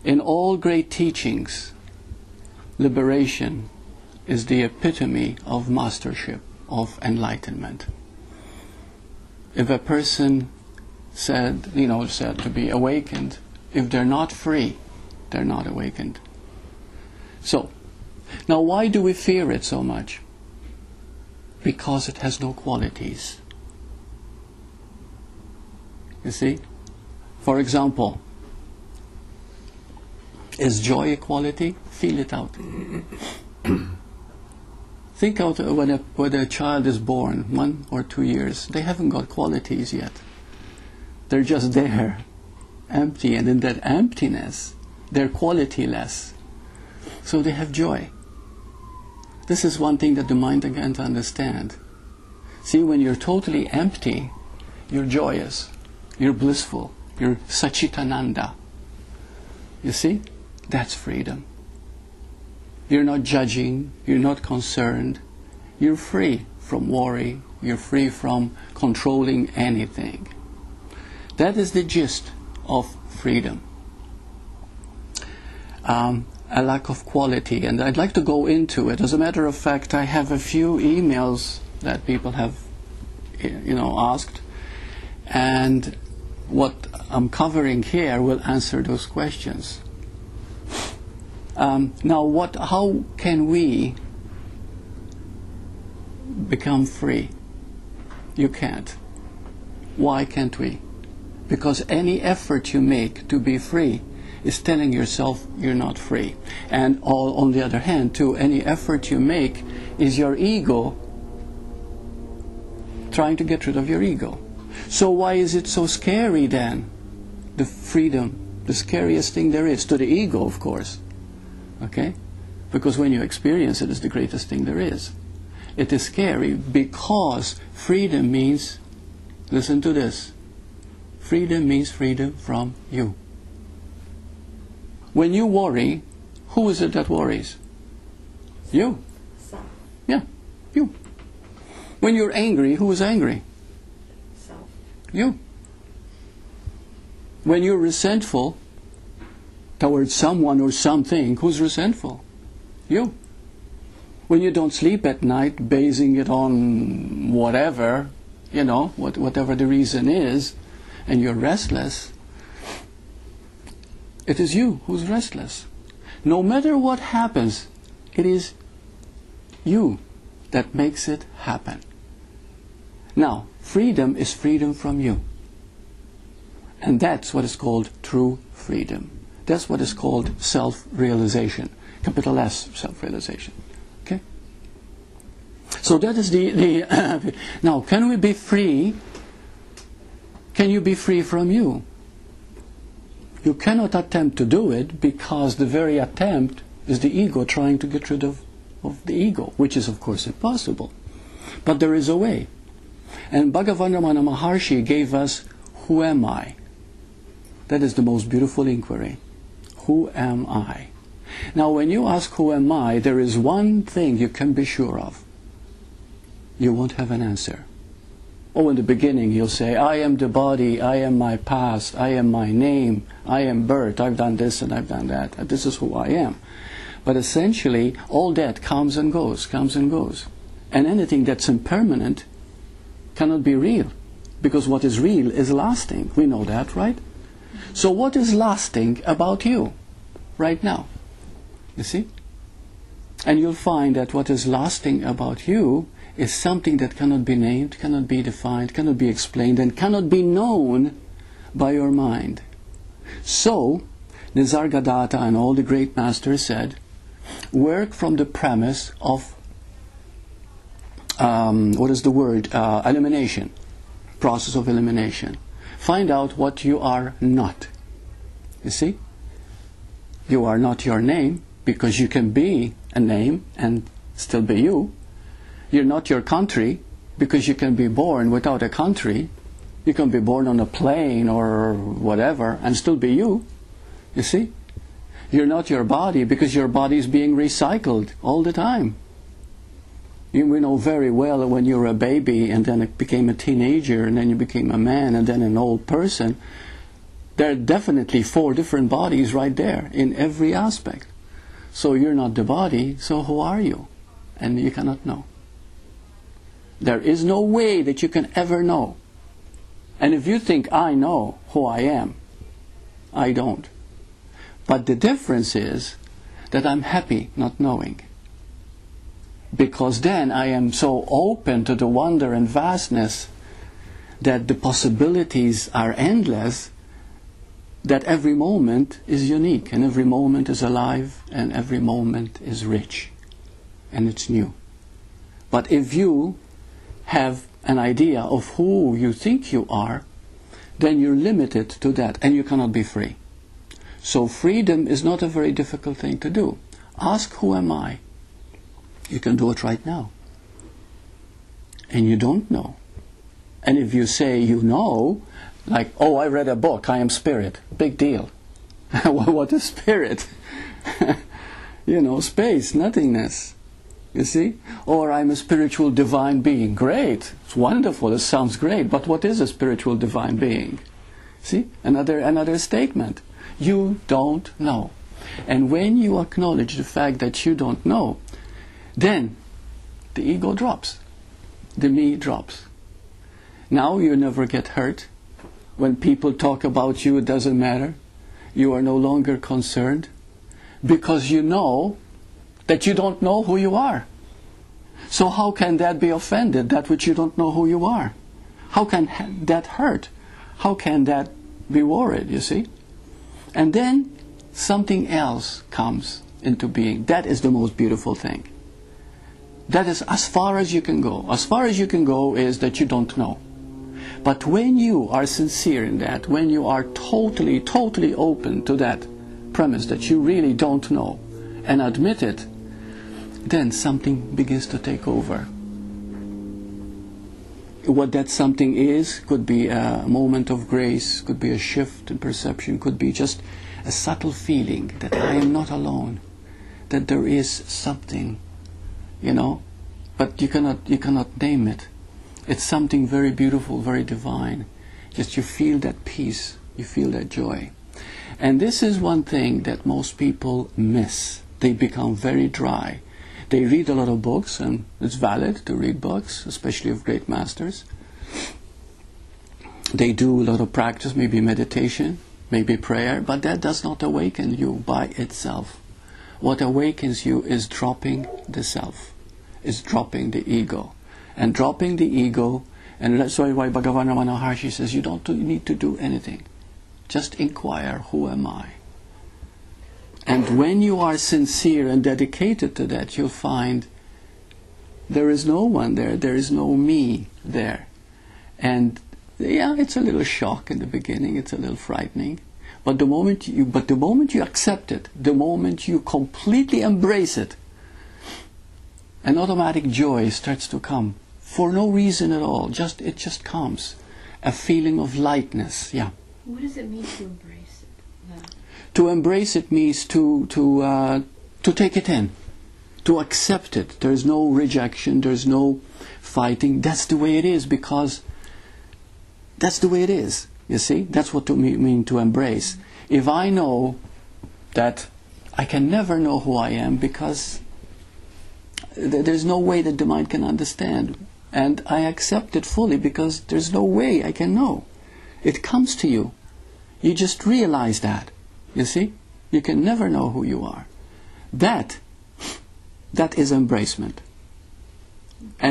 In all great teachings, liberation is the epitome of mastership, of enlightenment. If a person said to be awakened, if they're not free, they're not awakened. So, now why do we fear it so much? Because it has no qualities. You see? For example, is joy a quality? Feel it out. Think out when a child is born, 1 or 2 years, they haven't got qualities yet. They're just there, empty, and in that emptiness, they're qualityless. So they have joy. This is one thing that the mind can't understand. See, when you're totally empty, you're joyous, you're blissful, you're Sachitananda. You see? That's freedom. You're not judging, you're not concerned, you're free from worry, you're free from controlling anything. That is the gist of freedom. A lack of quality, and I'd like to go into it. As a matter of fact, I have a few emails that people have asked, and what I'm covering here will answer those questions. Now, how can we become free? You can't. Why can't we? Because any effort you make to be free is telling yourself you're not free. And on the other hand, too, any effort you make is your ego trying to get rid of your ego. So why is it so scary then? The freedom, the scariest thing there is, to the ego, of course. Okay? Because when you experience it, it's the greatest thing there is. It is scary because freedom means, listen to this, freedom means freedom from you. When you worry, who is it that worries? You. Self. Yeah, you. When you're angry, who is angry? Self. You. When you're resentful towards someone or something, who's resentful? You. When you don't sleep at night, basing it on whatever, whatever the reason is, and you're restless, it is you who's restless. No matter what happens, it is you that makes it happen. Now, freedom is freedom from you. And that's what is called true freedom. That's what is called self-realization. Capital S, self-realization. Okay? So that is the now, can we be free? Can you be free from you? You cannot attempt to do it because the very attempt is the ego trying to get rid of the ego, which is of course impossible. But there is a way. And Bhagavan Ramana Maharshi gave us, who am I? That is the most beautiful inquiry. Who am I? Now when you ask who am I, there is one thing you can be sure of. You won't have an answer. Oh, in the beginning you'll say, I am the body, I am my past, I am my name, I am Burt, I've done this and I've done that, and this is who I am. But essentially, all that comes and goes, comes and goes. And anything that's impermanent cannot be real, because what is real is lasting. We know that, right? So what is lasting about you right now? You see? And you'll find that what is lasting about you is something that cannot be named, cannot be defined, cannot be explained, and cannot be known by your mind. So, Nisargadatta and all the great masters said, work from the premise of, elimination, process of elimination. Find out what you are not. You see? You are not your name, because you can be a name and still be you. You're not your country, because you can be born without a country. You can be born on a plane or whatever and still be you. You see? You're not your body, because your body is being recycled all the time. We know very well that when you were a baby and then it became a teenager and then you became a man and then an old person, There are definitely 4 different bodies right there in every aspect. So you're not the body, so who are you? And you cannot know. There is no way that you can ever know. And if you think, I know who I am, I don't. But the difference is that I'm happy not knowing. Because then I am so open to the wonder and vastness that the possibilities are endless, that every moment is unique, and every moment is alive, and every moment is rich, and it's new. But if you have an idea of who you think you are, then you're limited to that, and you cannot be free. So freedom is not a very difficult thing to do. Ask, who am I? You can do it right now. And you don't know. And if you say you know, like, oh, I read a book, I am spirit, big deal. What is spirit? You know, space, nothingness. You see? Or I'm a spiritual divine being. Great. It's wonderful. It sounds great. But what is a spiritual divine being? See? Another statement. You don't know. And when you acknowledge the fact that you don't know, then the ego drops. The me drops. Now you never get hurt. When people talk about you, it doesn't matter. You are no longer concerned. Because you know that you don't know who you are. So how can that be offended, that which you don't know who you are? How can that hurt? How can that be worried, you see? And then something else comes into being. That is the most beautiful thing. That is as far as you can go. As far as you can go is that you don't know. But when you are sincere in that, when you are totally open to that premise that you really don't know, and admit it, then something begins to take over. What that something is could be a moment of grace, could be a shift in perception, could be just a subtle feeling that I am not alone, that there is something, you know, but you cannot name it. It's something very beautiful, very divine. Just you feel that peace, you feel that joy. And this is one thing that most people miss. They become very dry. They read a lot of books, and it's valid to read books, especially of great masters. They do a lot of practice, maybe meditation, maybe prayer, but that does not awaken you by itself. What awakens you is dropping the self, is dropping the ego. And dropping the ego, and that's why Bhagavan Ramana Maharshi says, you don't need to do anything. Just inquire, who am I? And when you are sincere and dedicated to that, you'll find there is no one there, there is no me there. And yeah, it's a little shock in the beginning, it's a little frightening. But the moment you accept it, the moment you completely embrace it, an automatic joy starts to come for no reason at all. It just comes. A feeling of lightness. Yeah. What does it mean to embrace it? To embrace it means to take it in, to accept it. There's no rejection. There's no fighting. That's the way it is, because that's the way it is. You see, that's what to mean to embrace. If I know that I can never know who I am, because there's no way that the mind can understand, and I accept it fully because there's no way I can know. It comes to you. You just realize that. You see? You can never know who you are. That is embracement. And